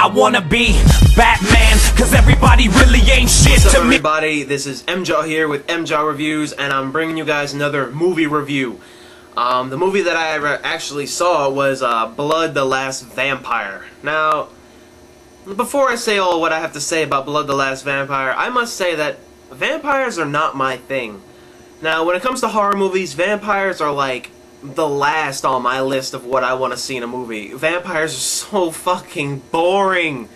I wanna be Batman, cause everybody really ain't shit What's up, to me. everybody? This is MJaw here with MJaw Reviews, and I'm bringing you guys another movie review. The movie that I actually saw was Blood the Last Vampire. Now, before I say all what I have to say about Blood the Last Vampire, I must say that vampires are not my thing. Now, when it comes to horror movies, vampires are like the last on my list of what I want to see in a movie. Vampires are so fucking boring.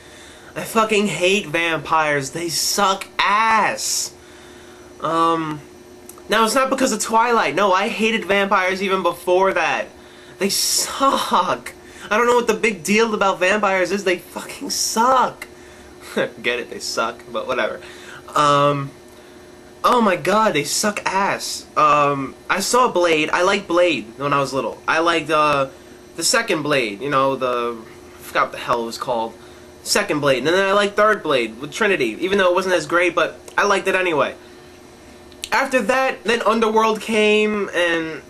I fucking hate vampires. They suck ass. Now, it's not because of Twilight. No, I hated vampires even before that. They suck. I don't know what the big deal about vampires is. They fucking suck. Get it? They suck, but whatever. Oh my god, they suck ass. I saw Blade. I liked Blade when I was little. I liked, the second Blade. You know, I forgot what the hell it was called. Second Blade. And then I liked Third Blade with Trinity. Even though it wasn't as great, but I liked it anyway. After that, then Underworld came, and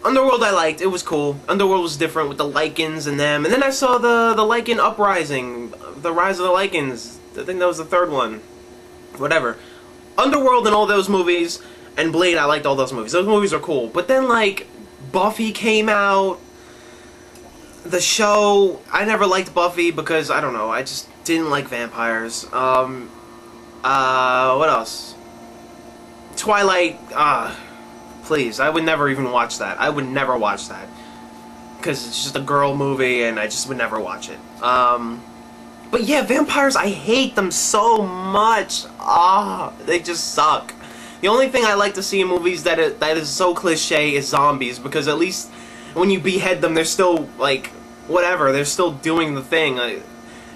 Underworld I liked. It was cool. Underworld was different with the Lycans and them. And then I saw the Lycan Uprising. The Rise of the Lycans. I think that was the third one. Whatever. Underworld and all those movies, and Blade, I liked all those movies. Those movies are cool. But then, like, Buffy came out. The show, I never liked Buffy because, I don't know, I just didn't like vampires. What else? Twilight, please, I would never even watch that. I would never watch that. Because it's just a girl movie, and I just would never watch it. But yeah, vampires, I hate them so much. They just suck. The only thing I like to see in movies that is so cliche is zombies, because at least when you behead them, they're still, like, whatever, they're still doing the thing.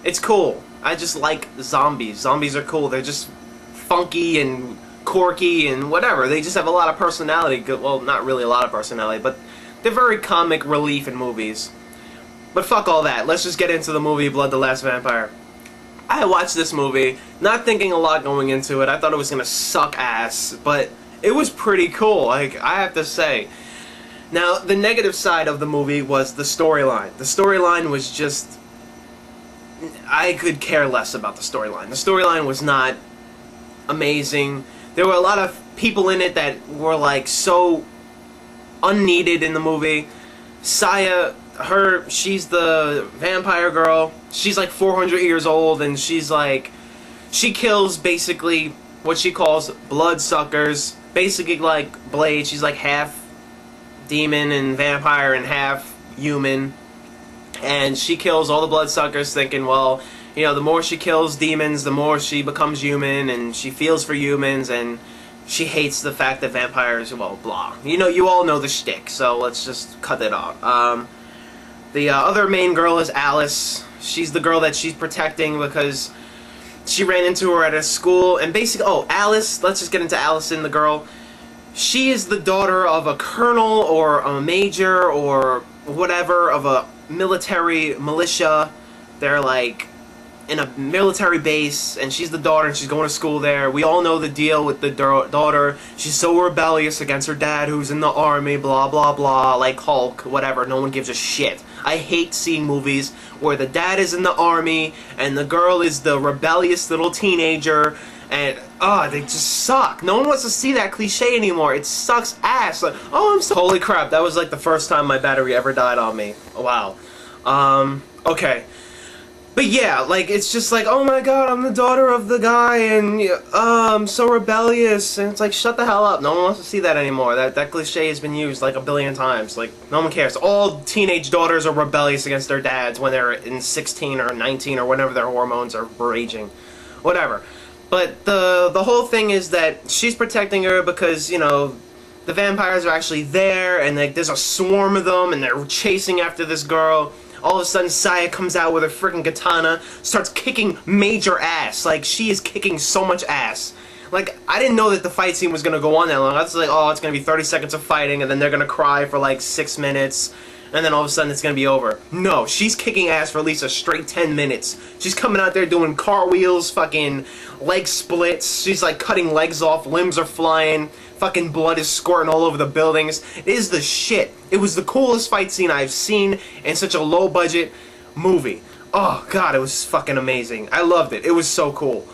It's cool. I just like zombies. Zombies are cool. They're just funky and quirky and whatever. They just have a lot of personality. Well, not really a lot of personality, but they're very comic relief in movies. But fuck all that. Let's just get into the movie Blood the Last Vampire. I watched this movie, not thinking a lot going into it. I thought it was gonna suck ass, but it was pretty cool, like, I have to say. Now, the negative side of the movie was the storyline. The storyline was just... I could care less about the storyline. The storyline was not amazing. There were a lot of people in it that were, like, so unneeded in the movie. Saya... she's the vampire girl. She's like 400 years old, and she's like, she kills basically what she calls bloodsuckers. Basically like Blade, she's like half demon and vampire and half human. And she kills all the bloodsuckers thinking, well, you know, the more she kills demons, the more she becomes human, and she feels for humans, and she hates the fact that vampires, well, blah. You know, you all know the shtick, so let's just cut it off. The other main girl is Alice. She's the girl that she's protecting because she ran into her at a school. And basically, Alice, let's just get into Allison, the girl. She is the daughter of a colonel or a major or whatever of a military militia. They're like in a military base, and she's the daughter, and she's going to school there. We all know the deal with the daughter. She's so rebellious against her dad, who's in the army, blah, blah, blah, like Hulk, whatever. No one gives a shit. I hate seeing movies where the dad is in the army, and the girl is the rebellious little teenager, and, they just suck. No one wants to see that cliche anymore. It sucks ass. Like, I'm so... Holy crap, that was like the first time my battery ever died on me. Wow. Okay. But yeah, like, it's just like, oh my god, I'm the daughter of the guy, and, I'm so rebellious, and it's like, shut the hell up. No one wants to see that anymore. That cliche has been used, like, a billion times. Like, no one cares. All teenage daughters are rebellious against their dads when they're in 16 or 19 or whenever their hormones are raging. Whatever. But the whole thing is that she's protecting her because, you know, the vampires are actually there, and, like, there's a swarm of them, and they're chasing after this girl. All of a sudden, Saya comes out with her freaking katana, starts kicking major ass. Like, she is kicking so much ass. Like, I didn't know that the fight scene was going to go on that long. I was like, oh, it's going to be 30 seconds of fighting, and then they're going to cry for, like, 6 minutes, and then all of a sudden it's going to be over. No, she's kicking ass for at least a straight 10 minutes. She's coming out there doing cartwheels, fucking leg splits. She's, like, cutting legs off, limbs are flying. Fucking blood is squirting all over the buildings. It is the shit. It was the coolest fight scene I've seen in such a low-budget movie. Oh god, it was fucking amazing. I loved it. It was so cool.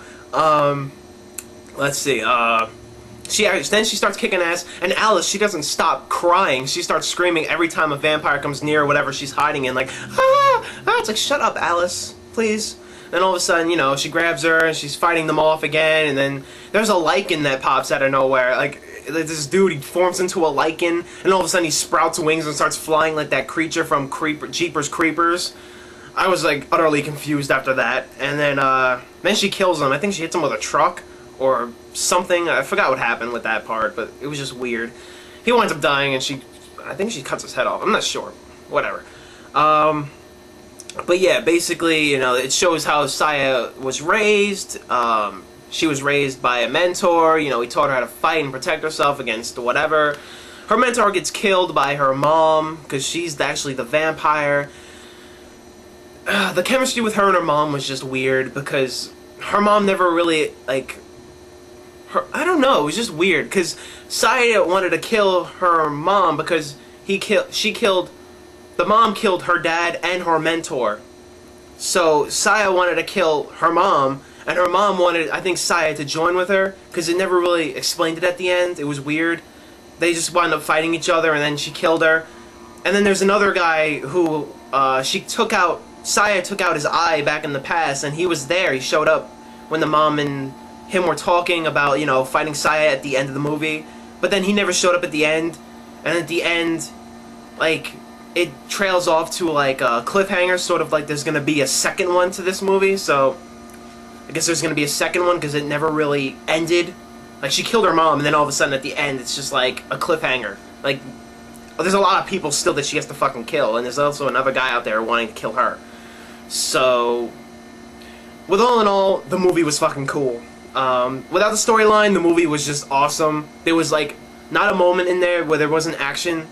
Let's see. Then she starts kicking ass, and Alice, she doesn't stop crying. She starts screaming every time a vampire comes near whatever she's hiding in, like, ah, ah. It's like, shut up, Alice, please. Then all of a sudden, you know, she grabs her and she's fighting them off again, and then there's a lichen that pops out of nowhere. Like, this dude, he forms into a lichen, and all of a sudden he sprouts wings and starts flying like that creature from Jeepers Creepers. I was like utterly confused after that, and then she kills him. I think she hits him with a truck or something. I forgot what happened with that part, but it was just weird. He winds up dying, and I think she cuts his head off. I'm not sure. Whatever. But yeah, basically, you know, it shows how Saya was raised. She was raised by a mentor. You know, he taught her how to fight and protect herself against whatever. Her mentor gets killed by her mom because she's actually the vampire. The chemistry with her and her mom was just weird because her mom never really, like, I don't know, it was just weird because Saya wanted to kill her mom because the mom killed her dad and her mentor. So Saya wanted to kill her mom, and her mom wanted, I think, Saya to join with her because it never really explained it at the end. It was weird. They just wound up fighting each other, and then she killed her. And then there's another guy who Saya took out his eye back in the past, and he was there. He showed up when the mom and him were talking about, you know, fighting Saya at the end of the movie. But then he never showed up at the end. And at the end, like, it trails off to, like, a cliffhanger, sort of like there's going to be a second one to this movie. So I guess there's going to be a second one because it never really ended. Like, she killed her mom, and then all of a sudden at the end, it's just like a cliffhanger. Like, there's a lot of people still that she has to fucking kill, and there's also another guy out there wanting to kill her. So, with all in all, the movie was fucking cool. Without the storyline, the movie was just awesome. There was, like, not a moment in there where there wasn't action.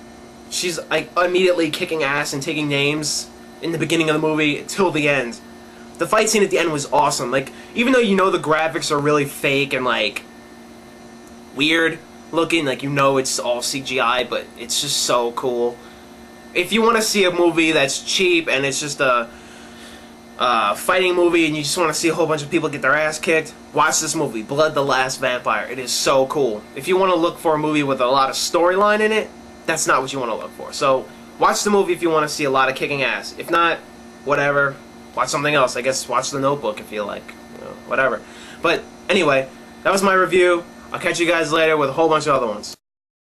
She's, like, immediately kicking ass and taking names in the beginning of the movie till the end. The fight scene at the end was awesome. Like, even though you know the graphics are really fake and, like, weird looking, like, you know it's all CGI, but it's just so cool. If you want to see a movie that's cheap and it's just a fighting movie and you just want to see a whole bunch of people get their ass kicked, watch this movie, Blood the Last Vampire. It is so cool. If you want to look for a movie with a lot of storyline in it, that's not what you want to look for. So, watch the movie if you want to see a lot of kicking ass. If not, whatever. Watch something else. I guess watch The Notebook if you like. You know, whatever. But, anyway, that was my review. I'll catch you guys later with a whole bunch of other ones.